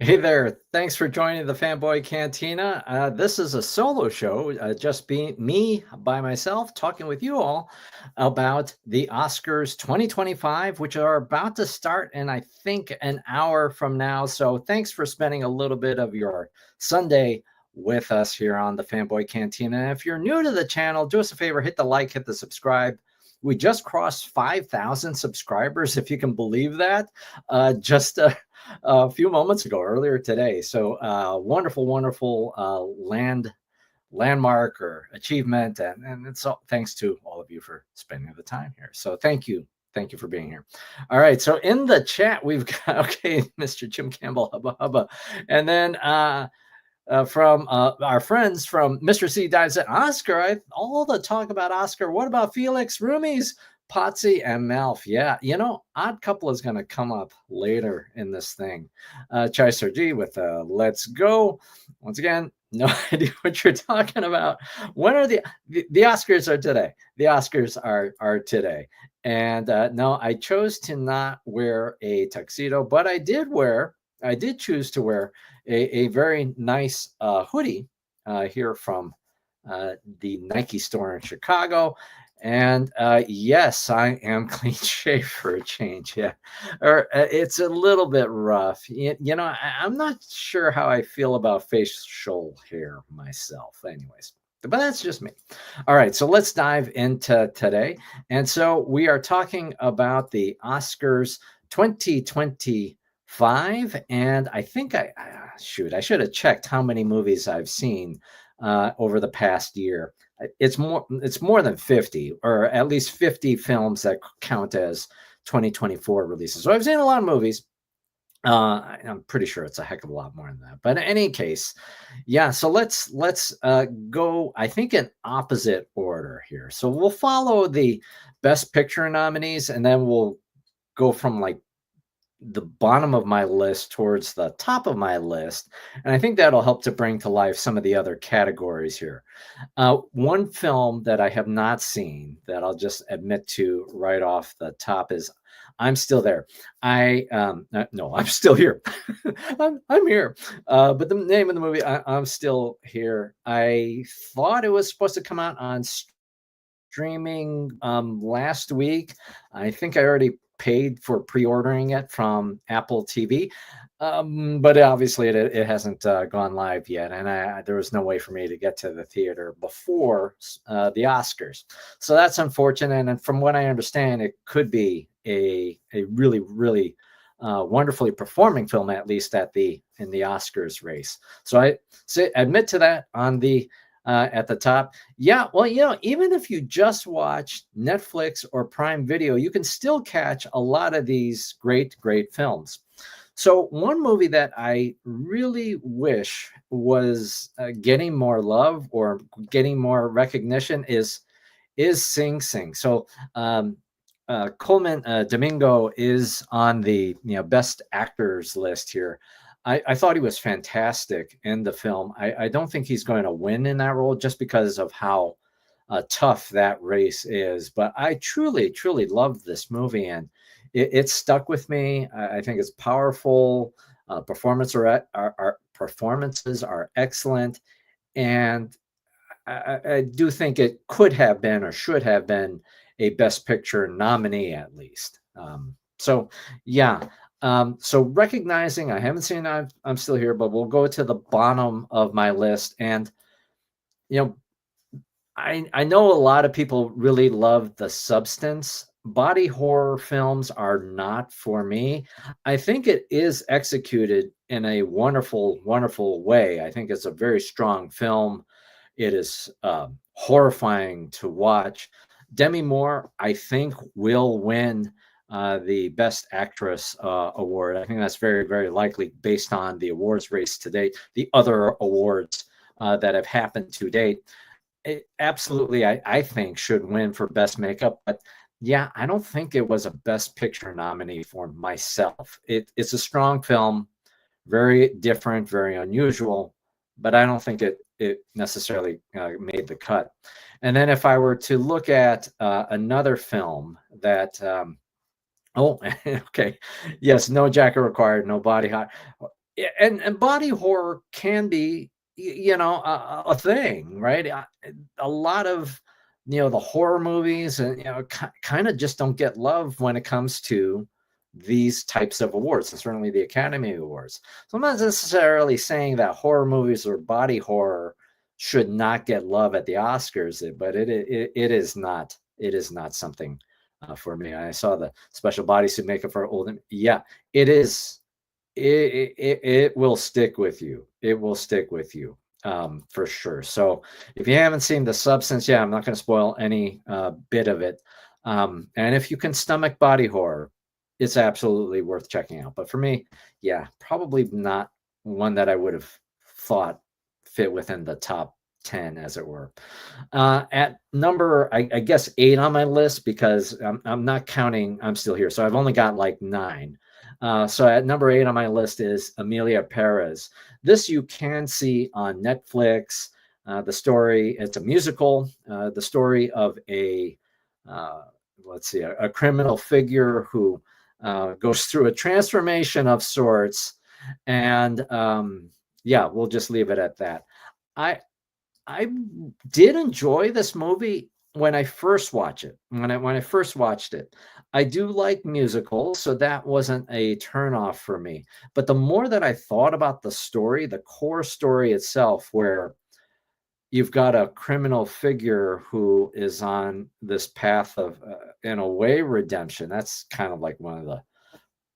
Hey there. Thanks for joining the Fanboy Cantina. This is a solo show, just being me by myself talking with you all about the Oscars 2025, which are about to start in, I think, an hour from now. So thanks for spending a little bit of your Sunday with us here on the Fanboy Cantina. And if you're new to the channel, do us a favor, hit the like, hit the subscribe. We just crossed 5,000 subscribers, if you can believe that. Just a few moments ago, earlier today. So wonderful, wonderful landmark or achievement. And it's all thanks to all of you for spending the time here. So thank you. Thank you for being here. All right. So in the chat, we've got, okay, Mr. Jim Campbell, hubba, hubba. And then from our friends from Mr. C Dives at Oscar, all the talk about Oscar. What about Felix, Roomies, Potsy, and Malf? Yeah, Odd Couple is going to come up later in this thing. Chai Sergi with Let's Go. Once again, no idea what you're talking about. When are the Oscars are today? The Oscars are today. And no, I chose to not wear a tuxedo, but I did choose to wear a very nice hoodie here from the Nike store in Chicago. And yes, I am clean shaved for a change. Yeah, or it's a little bit rough. I'm not sure how I feel about facial hair myself. Anyways, but that's just me. All right, so let's dive into today. And so we are talking about the Oscars 2025, and I think I should have checked how many movies I've seen over the past year. It's more than 50, or at least 50 films that count as 2024 releases. So I've seen a lot of movies. I'm pretty sure it's a heck of a lot more than that. But in any case, yeah. So let's go, I think, in opposite order here. So we'll follow the Best Picture nominees, and then we'll go from like the bottom of my list towards the top of my list. And I think that'll help to bring to life some of the other categories here. One film that I have not seen that I'll just admit to right off the top is I'm Still There. No, I'm Still Here. I'm here. But the name of the movie, I'm Still Here. I thought it was supposed to come out on streaming last week. I think I already paid for pre-ordering it from Apple TV, but obviously it hasn't gone live yet, and there was no way for me to get to the theater before the Oscars. So that's unfortunate, and from what I understand, it could be a really, really wonderfully performing film, at least in the Oscars race. So I admit to that on the at the top. Yeah, well, even if you just watch Netflix or Prime Video, you can still catch a lot of these great, great films. So one movie that I really wish was getting more love or getting more recognition is Sing Sing. So Coleman Domingo is on the best actors list here. I thought he was fantastic in the film. I don't think he's going to win in that role just because of how tough that race is. But I truly, truly loved this movie, and it stuck with me. I think it's powerful. Performances are excellent, and I do think it could have been or should have been a Best Picture nominee at least. So yeah. So recognizing I haven't seen I'm Still Here, but we'll go to the bottom of my list. And I know a lot of people really love the substance. Body horror films are not for me. I think it is executed in a wonderful, wonderful way. I think it's a very strong film. It is horrifying to watch. Demi Moore, I think, will win the Best Actress award. I think that's very, very likely based on the awards race to date, the other awards that have happened to date. It absolutely, I think, should win for Best Makeup. But yeah, I don't think it was a Best Picture nominee for myself. It's a strong film, very different, very unusual, but I don't think it necessarily made the cut. And then if I were to look at another film that, oh, okay, yes, no jacket required, no body hot. Yeah, and body horror can be, a thing, right? A lot of, the horror movies, and kind of just don't get love when it comes to these types of awards, and certainly the Academy Awards. So I'm not necessarily saying that horror movies or body horror should not get love at the Oscars, but it is not something for me. I saw the special bodysuit makeup for Old. Yeah, it is. It will stick with you. It will stick with you, for sure. So if you haven't seen The Substance, yeah, I'm not going to spoil any bit of it. And if you can stomach body horror, it's absolutely worth checking out. But for me, yeah, probably not one that I would have thought fit within the top 10, as it were. At number, I guess, 8 on my list, because I'm not counting I'm Still Here. So I've only got like 9. So at number 8 on my list is Amelia Perez. This you can see on Netflix. It's a musical. The story of uh, let's see, a criminal figure who goes through a transformation of sorts. And yeah, we'll just leave it at that. I I did enjoy this movie when I first watched it. When I first watched it, I do like musicals, so that wasn't a turnoff for me. But the more that I thought about the story, the core story itself, where you've got a criminal figure who is on this path of, in a way, redemption. That's kind of like one of the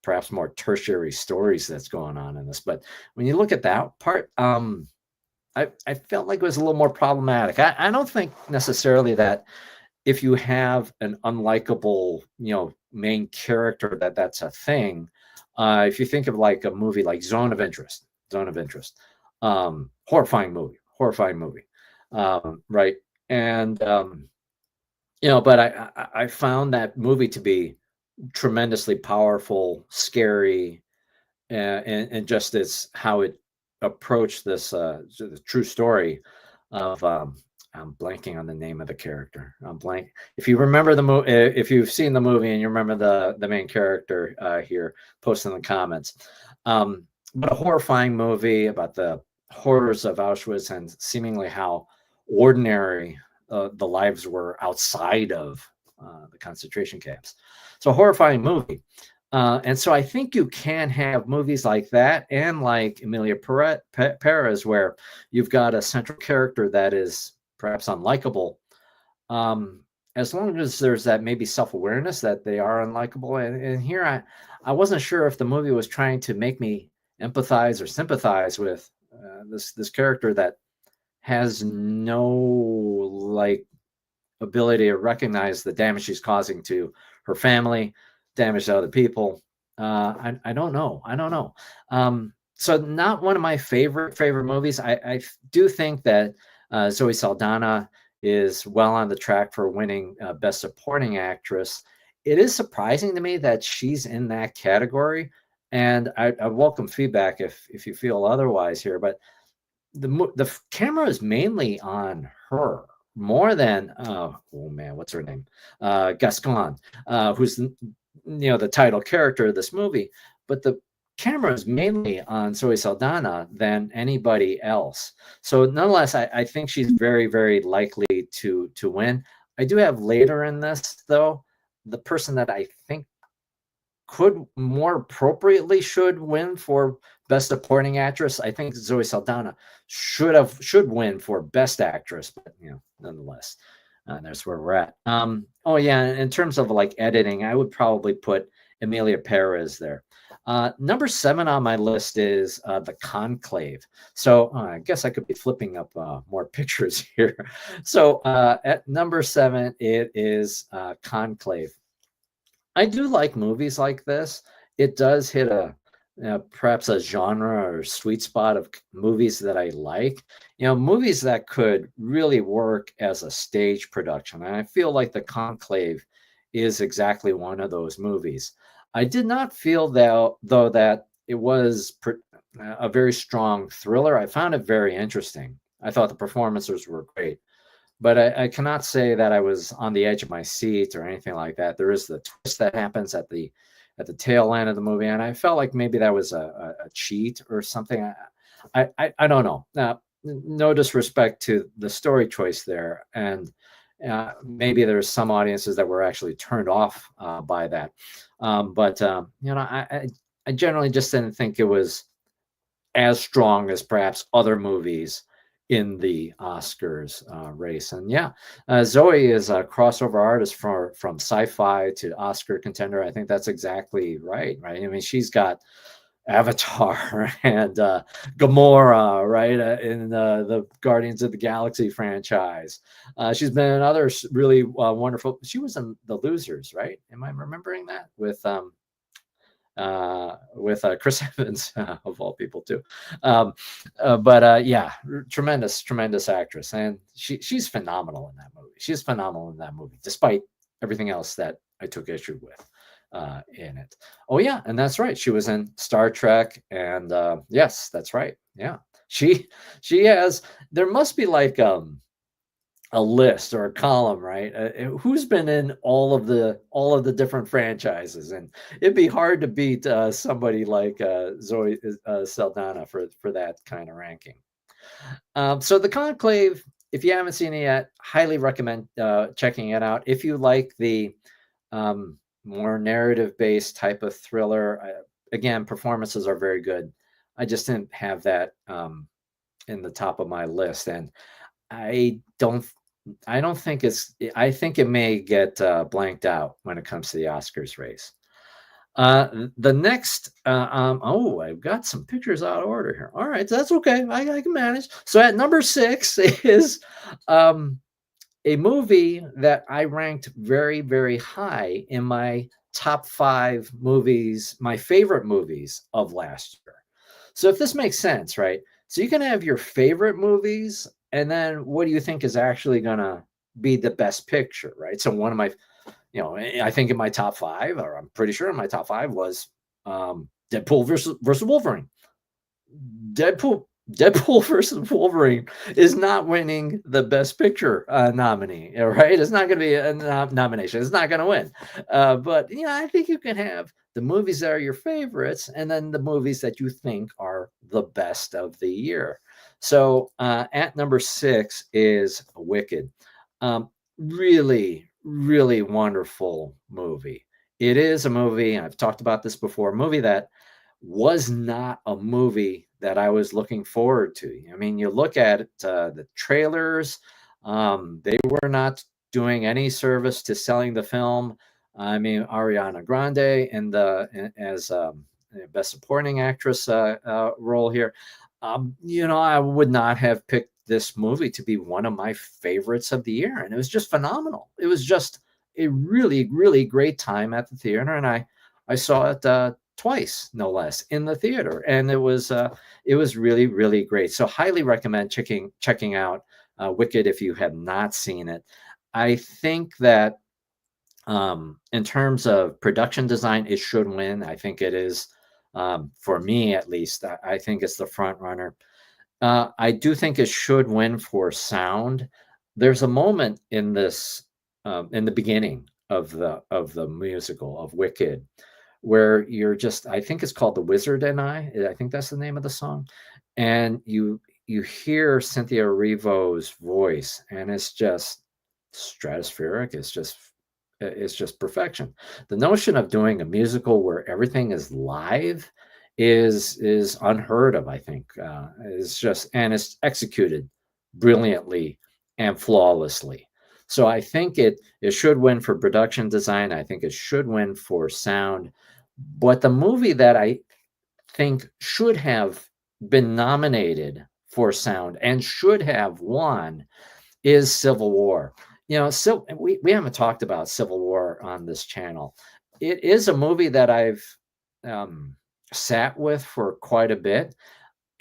perhaps more tertiary stories that's going on in this. But when you look at that part, I felt like it was a little more problematic. I don't think necessarily that if you have an unlikable, main character, that's a thing. If you think of like a movie like Zone of Interest, horrifying movie, right? And but I found that movie to be tremendously powerful, scary, and just as how it approached this the true story of I'm blanking on the name of the character. I'm blank. If you remember the movie, if you've seen the movie and you remember the main character here, post in the comments. But a horrifying movie about the horrors of Auschwitz and seemingly how ordinary the lives were outside of the concentration camps. So a horrifying movie. And so I think you can have movies like that, and like Emilia Perez, where you've got a central character that is perhaps unlikable, as long as there's that maybe self-awareness that they are unlikable. And here I wasn't sure if the movie was trying to make me empathize or sympathize with this character that has no like ability to recognize the damage she's causing to her family, damage to other people. I don't know. I don't know. So not one of my favorite movies. I do think that Zoe Saldana is well on the track for winning Best Supporting Actress. It is surprising to me that she's in that category, and I welcome feedback if you feel otherwise here. But the camera is mainly on her more than oh man, what's her name? Gascon, who's the title character of this movie. But the camera is mainly on Zoe Saldana than anybody else. So nonetheless, I think she's very, very likely to win. I do have later in this, though, the person that I think could more appropriately should win for Best Supporting Actress. I think Zoe Saldana should win for Best Actress, but nonetheless, that's where we're at. Oh yeah, in terms of like editing, I would probably put Emilia Perez there. Number 7 on my list is The Conclave. So I guess I could be flipping up more pictures here. So at number 7, it is Conclave. I do like movies like this. It does hit perhaps a genre or sweet spot of movies that I like. Movies that could really work as a stage production. And I feel like The Conclave is exactly one of those movies. I did not feel though that it was a very strong thriller. I found it very interesting. I thought the performances were great. But I cannot say that I was on the edge of my seat or anything like that. There is the twist that happens at the at the tail end of the movie, and I felt like maybe that was a cheat or something. I don't know. No disrespect to the story choice there, and maybe there's some audiences that were actually turned off by that. But I generally just didn't think it was as strong as perhaps other movies in the Oscars race. And yeah, Zoe is a crossover artist from sci-fi to Oscar contender. I think that's exactly right. Right. I mean, she's got Avatar and Gamora, right, in the Guardians of the Galaxy franchise. She's been in other really wonderful. She was in The Losers, right? Am I remembering that with Chris Evans of all people too? But yeah, tremendous actress, and she's phenomenal in that movie. She's phenomenal in that movie, despite everything else that I took issue with in it. Oh yeah, and that's right. She was in Star Trek, and yes, that's right. Yeah, she has. There must be like a list or a column, right? Who's been in all of the different franchises, and it'd be hard to beat somebody like Zoe Saldana for that kind of ranking. So the Conclave, if you haven't seen it yet, highly recommend checking it out. If you like the more narrative-based type of thriller, again, performances are very good. I just didn't have that in the top of my list, and I don't I don't think I think it may get blanked out when it comes to the Oscars race. The next, oh, I've got some pictures out of order here. All right, that's okay. I can manage. So at number 6 is um, a movie that I ranked very, very high in my top 5 movies, my favorite movies of last year. So if this makes sense, right? So you can have your favorite movies, and then what do you think is actually going to be the best picture, right? So one of my, I think in my top 5, or I'm pretty sure in my top 5 was Deadpool versus Wolverine. Deadpool versus Wolverine is not winning the Best Picture nominee, right? It's not going to be a nomination. It's not going to win. But I think you can have the movies that are your favorites, and then the movies that you think are the best of the year. So at number 6 is Wicked. Really, really wonderful movie. It is a movie, and I've talked about this before, a movie that was not a movie that I was looking forward to. I mean, you look at it, the trailers, they were not doing any service to selling the film. I mean, Ariana Grande as best supporting actress role here. I would not have picked this movie to be one of my favorites of the year, and it was just phenomenal. It was just a really, really great time at the theater, and I saw it twice, no less, in the theater, and it was really, really great. So highly recommend checking out Wicked if you have not seen it. I think that in terms of production design, it should win. I think it is, for me at least. I think it's the front runner. I do think it should win for sound. There's a moment in this, in the beginning of the musical of Wicked, where I think it's called The Wizard and I think that's the name of the song. And you hear Cynthia Erivo's voice, and it's just stratospheric. It's just perfection. The notion of doing a musical where everything is live is unheard of, I think. It's executed brilliantly and flawlessly. So I think it should win for production design. I think it should win for sound. But the movie that I think should have been nominated for sound and should have won is Civil War. So we haven't talked about Civil War on this channel. It is a movie that I've sat with for quite a bit.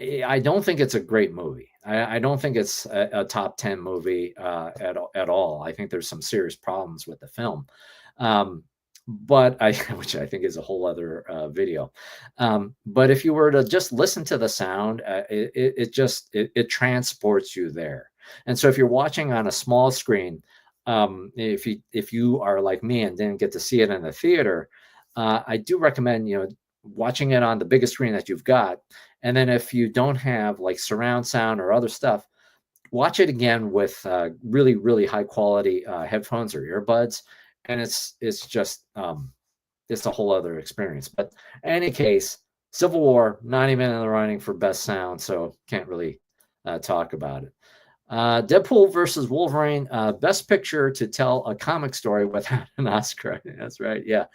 I don't think it's a great movie. I don't think it's a top 10 movie at all. I think there's some serious problems with the film. But which I think is a whole other video. But if you were to just listen to the sound, it transports you there. And so if you're watching on a small screen, if you are like me and didn't get to see it in the theater, I do recommend, watching it on the biggest screen that you've got. And then if you don't have like surround sound or other stuff, watch it again with really, really high quality headphones or earbuds. And it's just it's a whole other experience. But in any case, Civil War, not even in the running for best sound, so can't really talk about it. Deadpool versus Wolverine, best picture to tell a comic story without an Oscar. That's right, yeah.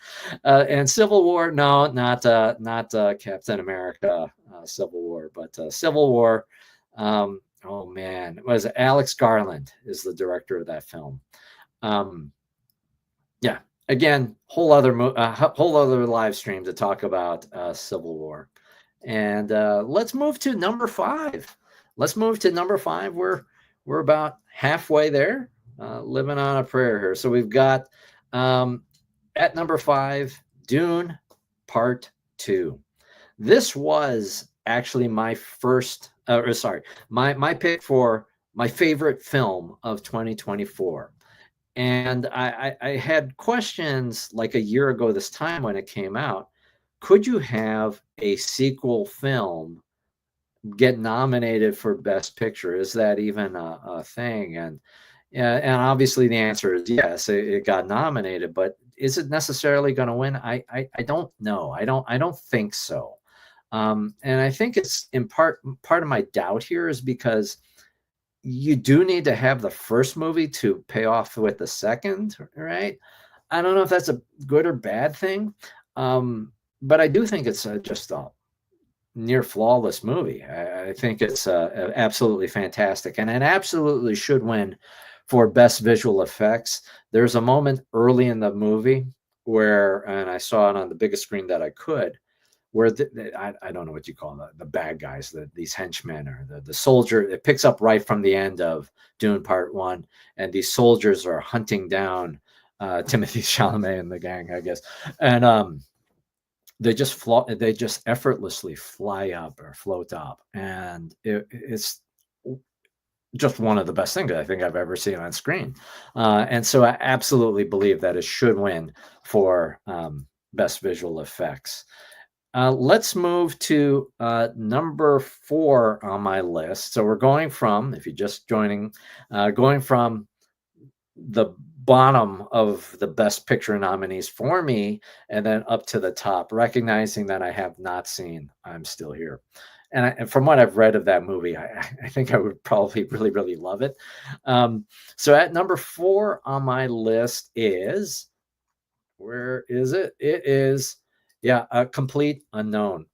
And Civil War, no, not Captain America, Civil War, but Civil War. Oh man, it was Alex Garland is the director of that film. Um, yeah, again, whole other live stream to talk about Civil War. And let's move to number 5. Let's move to number 5. We're about halfway there, living on a prayer here. So we've got at number 5, Dune Part 2. This was actually my first, my pick for my favorite film of 2024. And I had questions like a year ago this time when it came out. Could you have a sequel film get nominated for Best Picture? Is that even a thing? And obviously the answer is yes. It got nominated, but is it necessarily going to win? I don't know. I don't think so. And I think it's in part of my doubt here is because you do need to have the first movie to pay off with the second, right? I don't know if that's a good or bad thing, but I do think it's just a near flawless movie. I think it's absolutely fantastic, and it absolutely should win for best visual effects. There's a moment early in the movie where, and I saw it on the biggest screen that I could, where I don't know what you call the bad guys, these henchmen or the soldier. It picks up right from the end of Dune Part 1, and these soldiers are hunting down Timothy Chalamet and the gang, I guess, and they just effortlessly fly up or float up, and it's just one of the best things I think I've ever seen on screen. And so I absolutely believe that it should win for best visual effects. Let's move to number 4 on my list. So we're going from, if you're just joining, going from the bottom of the best picture nominees for me and then up to the top, recognizing that I have not seen I'm Still Here. And from what I've read of that movie, I think I would probably really, really love it. So at number 4 on my list is, where is it? It is, yeah, A Complete Unknown.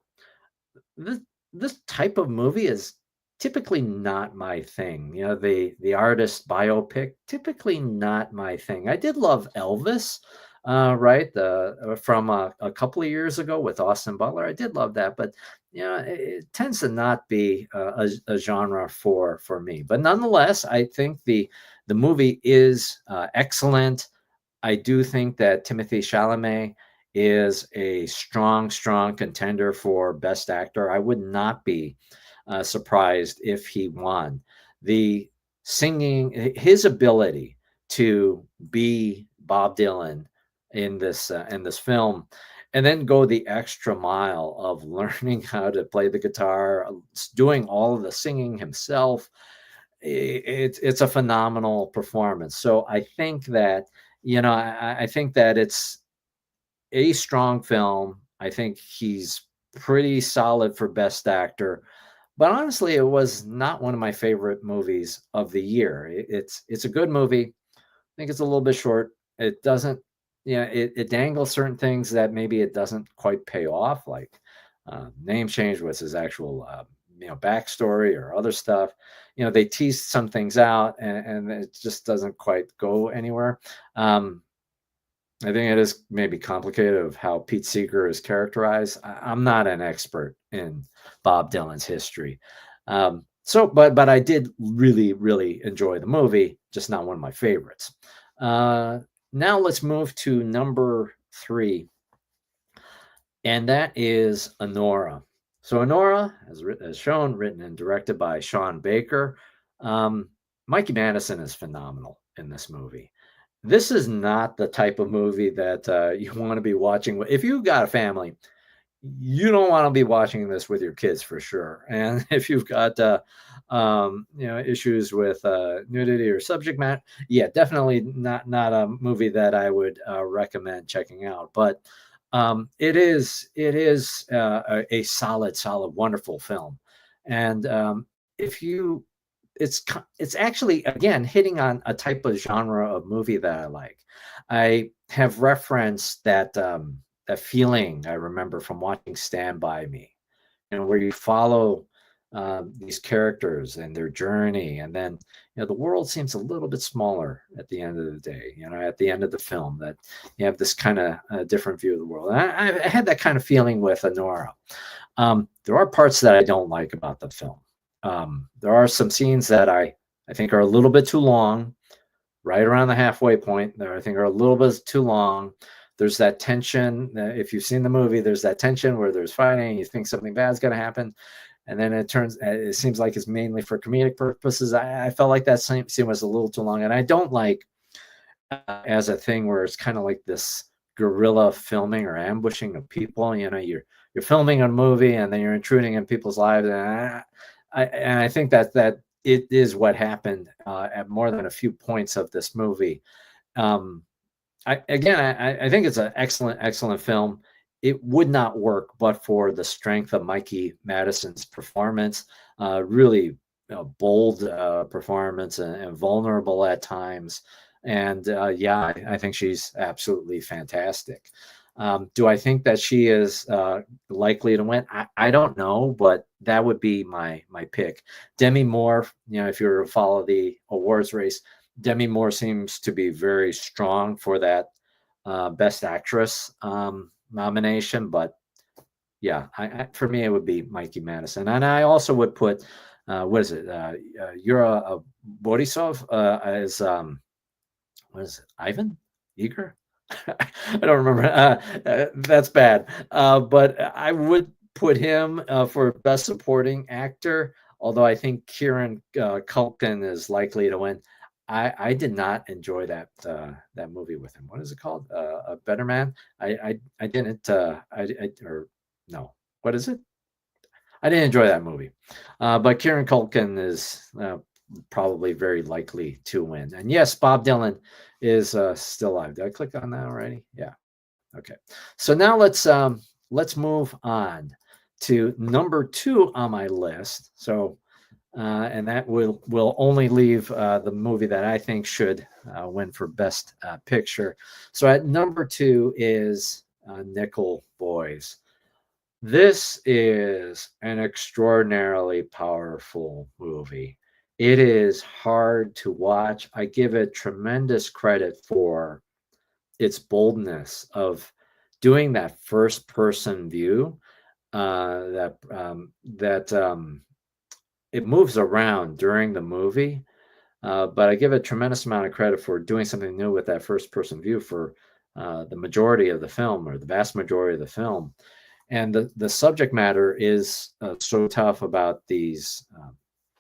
This type of movie is typically not my thing. The artist biopic, typically not my thing. I did love Elvis, right? The from a couple of years ago with Austin Butler. I did love that, but it tends to not be a genre for me. But nonetheless, I think the movie is excellent. I do think that Timothy Chalamet is a strong, strong contender for Best Actor. I would not be surprised if he won. The singing, his ability to be Bob Dylan in this film, and then go the extra mile of learning how to play the guitar, doing all of the singing himself. It's a phenomenal performance. So I think that I think that it's a strong film. I think he's pretty solid for Best Actor. But honestly, it was not one of my favorite movies of the year. It's a good movie. I think it's a little bit short. It doesn't, it dangles certain things that maybe it doesn't quite pay off, like name change was his actual, backstory or other stuff. They teased some things out, and it just doesn't quite go anywhere. I think it is maybe complicated of how Pete Seeger is characterized. I'm not an expert in Bob Dylan's history. But I did really, really enjoy the movie, just not one of my favorites. Now let's move to number 3, and that is Honora. So Honora, as shown, written and directed by Sean Baker. Mikey Madison is phenomenal in this movie. this is not the type of movie that you want to be watching. If you've got a family, you don't want to be watching this with your kids for sure. And if you've got issues with nudity or subject matter, yeah, definitely not a movie that I would recommend checking out. But it is a solid, wonderful film. And if you it's actually, again, hitting on a type of genre of movie that I like. I have referenced that feeling I remember from watching Stand By Me, where you follow these characters and their journey, and then the world seems a little bit smaller at the end of the day. At the end of the film, that you have this kind of different view of the world. And I had that kind of feeling with Honora. There are parts that I don't like about the film. There are some scenes that I think are a little bit too long, right around the halfway point. There, I think, are a little bit too long. There's that tension. If you've seen the movie, there's that tension where there's fighting. You think something bad's going to happen, and then it seems like it's mainly for comedic purposes. I felt like that scene was a little too long, and I don't like as a thing where it's kind of like this guerrilla filming or ambushing of people. You're filming a movie and then you're intruding in people's lives, and I think that it is what happened at more than a few points of this movie. I think it's an excellent film. It would not work but for the strength of Mikey Madison's performance. Really bold performance and vulnerable at times. And I think she's absolutely fantastic. Do I think that she is likely to win? I don't know, but that would be my pick. Demi Moore, if you were to follow the awards race, Demi Moore seems to be very strong for that Best Actress nomination. But yeah, for me, it would be Mikey Madison. And I also would put, what is it? Yura Borisov as, what is it? Ivan Eager? I don't remember. That's bad. But I would put him for Best Supporting Actor, although I think Kieran Culkin is likely to win. I did not enjoy that movie with him. What is it called? A Better Man. I didn't. Or no. What is it? I didn't enjoy that movie. But Kieran Culkin is probably very likely to win. And yes, Bob Dylan is still alive. Did I click on that already? Yeah. Okay. So now let's move on to number 2 on my list. So and that will only leave the movie that I think should win for Best Picture. So at number 2 is Nickel Boys. This is an extraordinarily powerful movie. It is hard to watch. I give it tremendous credit for its boldness of doing that first person view, that it moves around during the movie. But I give it a tremendous amount of credit for doing something new with that first person view for the majority of the film, or the vast majority of the film. And the subject matter is so tough about these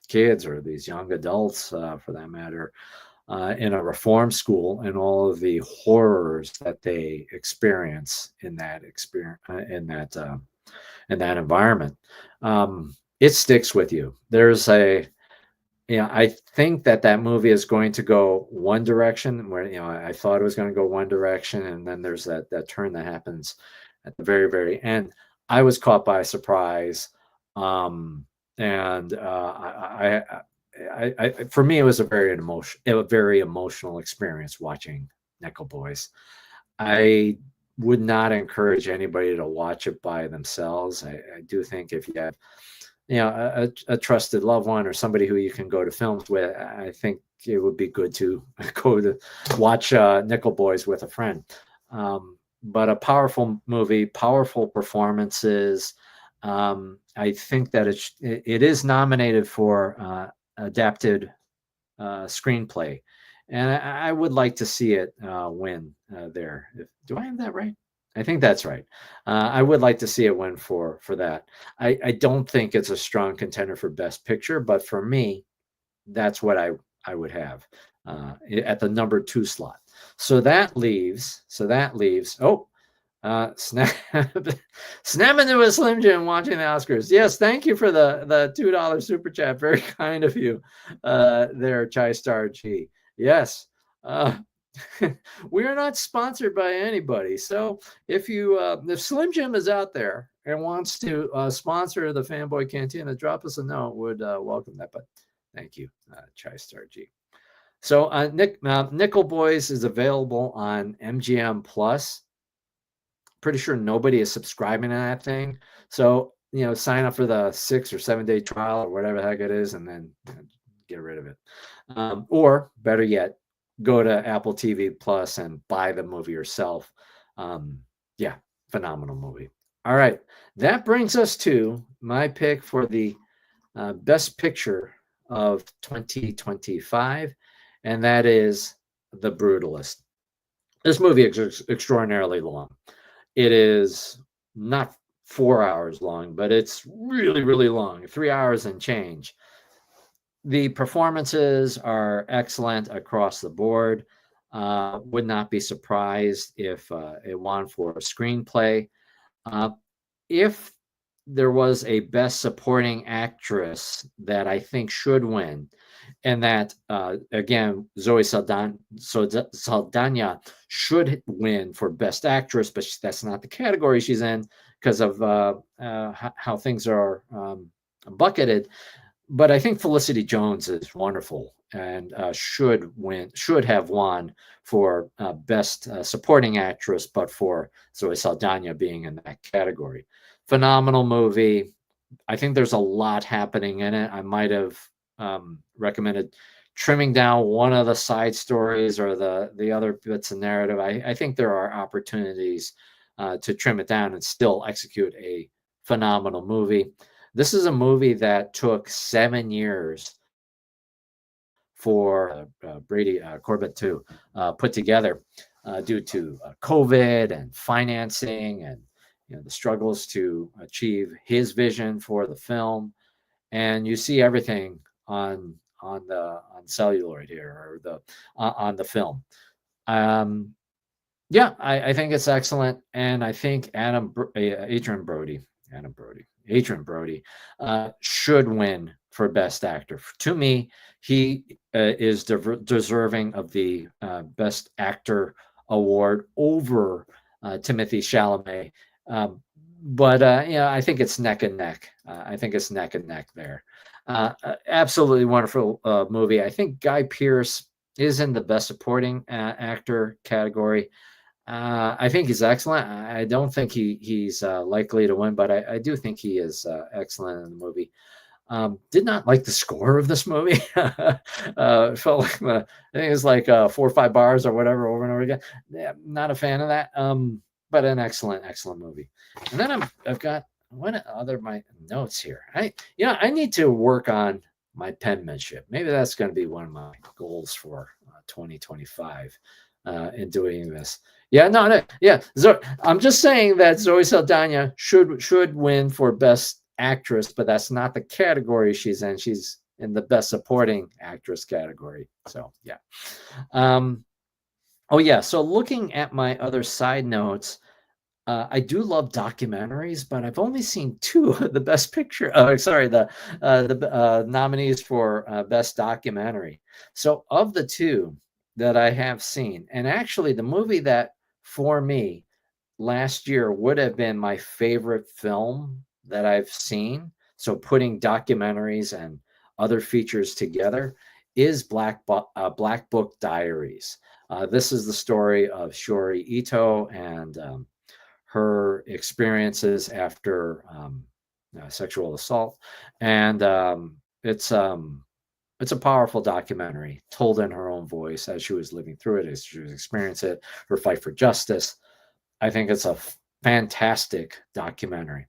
kids, or these young adults, for that matter, in a reform school, and all of the horrors that they experience in that environment. It sticks with you. I think that movie is going to go one direction, where I thought it was going to go one direction, and then there's that turn that happens at the very, very end. I was caught by surprise, and for me, it was a very emotional experience watching Nickel Boys. I would not encourage anybody to watch it by themselves. I do think if you have a trusted loved one, or somebody who you can go to films with, I think it would be good to go to watch Nickel Boys with a friend. But a powerful movie, powerful performances. I think that it is nominated for adapted screenplay, and I would like to see it win there. Do I have that right? I think that's right. I would like to see it win for that. I don't think it's a strong contender for Best Picture, but for me, that's what I would have at the number 2 slot. So that leaves. Oh, snap into a Slim Jim watching the Oscars. Yes, thank you for the $2 super chat. Very kind of you, there, Chai Star G. Yes, we are not sponsored by anybody. So if Slim Jim is out there and wants to sponsor the Fanboy Cantina, drop us a note. Would welcome that. But thank you, Chai Star G. So Nickel Boys is available on MGM Plus. Pretty sure nobody is subscribing to that thing. So, sign up for the 6 or 7 day trial or whatever the heck it is, and then get rid of it. Or better yet, go to Apple TV Plus and buy the movie yourself. Yeah, phenomenal movie. All right. That brings us to my pick for the best picture of 2025, and that is The Brutalist. This movie is extraordinarily long. It is not 4 hours long, but it's really, really long, 3 hours and change. The performances are excellent across the board. Would not be surprised if it won for a screenplay. If there was a best supporting actress that I think should win, and that again, Zoe Saldana should win for best actress, but that's not the category she's in because of how things are bucketed. But I think Felicity Jones is wonderful and should have won for best supporting actress, but for Zoe Saldana being in that category. Phenomenal movie. I think there's a lot happening in it. I might have recommended trimming down one of the side stories or the other bits of narrative. I think there are opportunities to trim it down and still execute a phenomenal movie. This is a movie that took 7 years for Brady Corbett to put together due to COVID and financing and the struggles to achieve his vision for the film. And you see everything on celluloid here, or on the film. Yeah, I think it's excellent, and I think Adrien Brody should win for Best Actor. To me, he is deserving of the Best Actor award over Timothée Chalamet. But I think it's neck and neck. There. Absolutely wonderful movie. I think Guy Pearce is in the Best Supporting Actor category. I think he's excellent. I don't think he's likely to win, but I do think he is excellent in the movie. Did not like the score of this movie. Felt like I think it was like 4 or 5 bars or whatever over and over again. Yeah, not a fan of that. But an excellent movie. And then I've got one other my notes here. I need to work on my penmanship. Maybe that's going to be one of my goals for 2025 in doing this. Yeah, no. Yeah, I'm just saying that Zoe Saldana should win for Best Actress, but that's not the category she's in. She's in the Best Supporting Actress category. So yeah. Oh yeah. So looking at my other side notes, I do love documentaries, but I've only seen 2 of the Best Picture. The nominees for Best Documentary. So of the 2 that I have seen, and actually the movie that for me last year would have been my favorite film that I've seen. So putting documentaries and other features together is Black Book Diaries. This is the story of Shiori Ito and her experiences after sexual assault, and it's a powerful documentary told in her own voice as she was living through it, as she was experiencing it, her fight for justice. I think it's a fantastic documentary.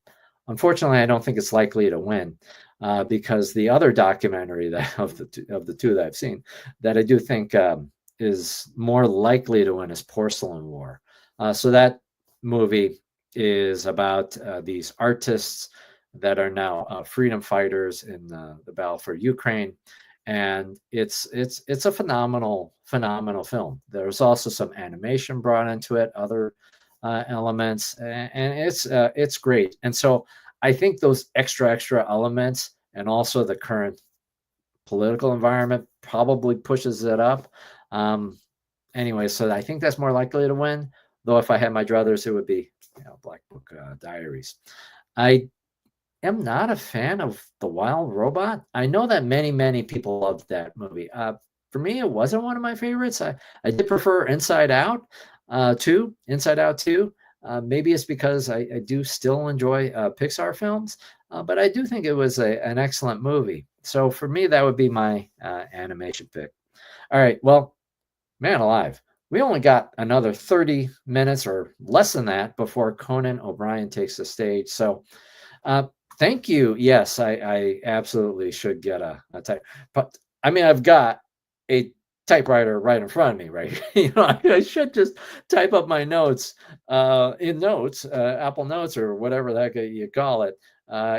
Unfortunately, I don't think it's likely to win because the other documentary of the 2 that I've seen that I do think is more likely to win is Porcelain War. So that movie is about these artists that are now freedom fighters in the battle for Ukraine, and it's a phenomenal film. There's also some animation brought into it, other elements, and it's great. And so I think those extra elements, and also the current political environment, probably pushes it up. Anyway, so I think that's more likely to win. Though if I had my druthers, it would be, Black Book Diaries. I am not a fan of The Wild Robot. I know that many people loved that movie. For me, it wasn't one of my favorites. I did prefer Inside Out 2. Inside Out 2. Maybe it's because I do still enjoy Pixar films, but I do think it was an excellent movie. So for me, that would be my animation pick. All right, well, man alive. We only got another 30 minutes or less than that before Conan O'Brien takes the stage. So thank you. Yes, I absolutely should get a type. But I mean, I've got a typewriter right in front of me, right? I should just type up my notes in Notes, Apple Notes, or whatever the heck you call it.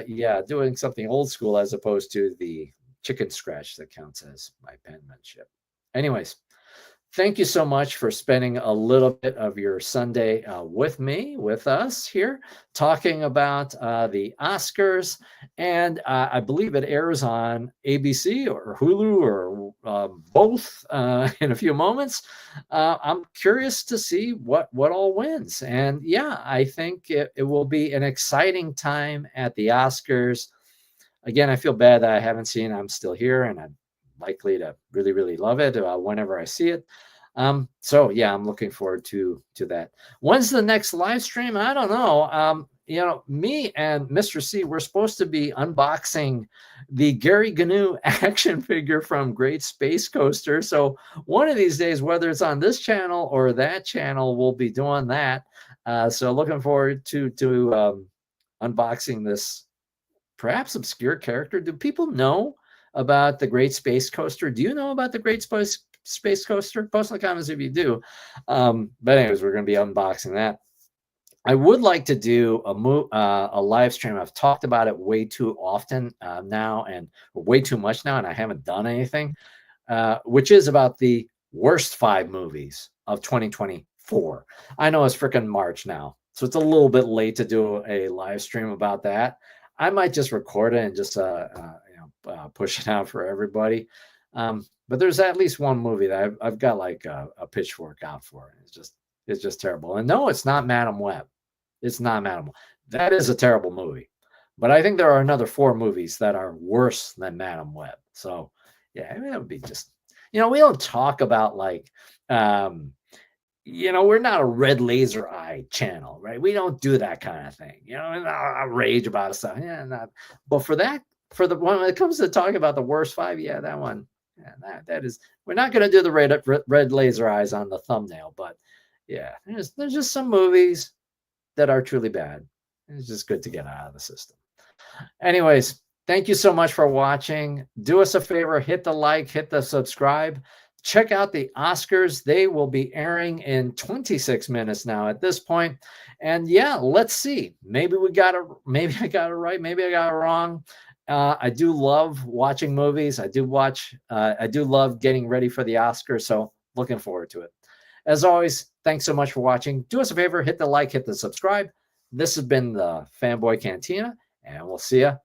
Yeah, doing something old school as opposed to the chicken scratch that counts as my penmanship. Anyways, thank you so much for spending a little bit of your Sunday with us here, talking about the Oscars. And I believe it airs on ABC or Hulu or both in a few moments. I'm curious to see what all wins. And yeah, I think it will be an exciting time at the Oscars. Again, I feel bad that I haven't seen I'm Still Here, and I'm likely to really love it whenever I see it. So yeah, I'm looking forward to that. When's the next live stream? I don't know. Me and Mr. C, we're supposed to be unboxing the Gary Gnu action figure from Great Space Coaster. So one of these days, whether it's on this channel or that channel, we'll be doing that. So looking forward to unboxing this perhaps obscure character. Do people know about the Great Space Coaster? Do you know about the Great Space Coaster? Post in the comments if you do. But anyways, we're going to be unboxing that. I would like to do a live stream. I've talked about it way too often now, and way too much now, and I haven't done anything, which is about the worst 5 movies of 2024. I know it's freaking March now, so it's a little bit late to do a live stream about that. I might just record it and just push it out for everybody. But there's at least one movie that I've got like a pitchfork out for. It's just terrible. And no, it's not Madam Web. It's not Madam Web. That is a terrible movie. But I think there are another 4 movies that are worse than Madam Web. So yeah, I mean, that would be just, we don't talk about like, we're not a red laser eye channel, right? We don't do that kind of thing. I rage about stuff. Yeah, not. But when it comes to talking about the worst 5, yeah, that one. Yeah, that is. We're not going to do the red laser eyes on the thumbnail, but yeah, there's just some movies that are truly bad. It's just good to get out of the system. Anyways, thank you so much for watching. Do us a favor, hit the like, hit the subscribe. Check out the Oscars. They will be airing in 26 minutes now at this point. And yeah, let's see. Maybe I got it right. Maybe I got it wrong. I do love watching movies. I do love getting ready for the Oscars. So looking forward to it. As always, thanks so much for watching. Do us a favor, hit the like, hit the subscribe. This has been the Fanboy Cantina, and we'll see you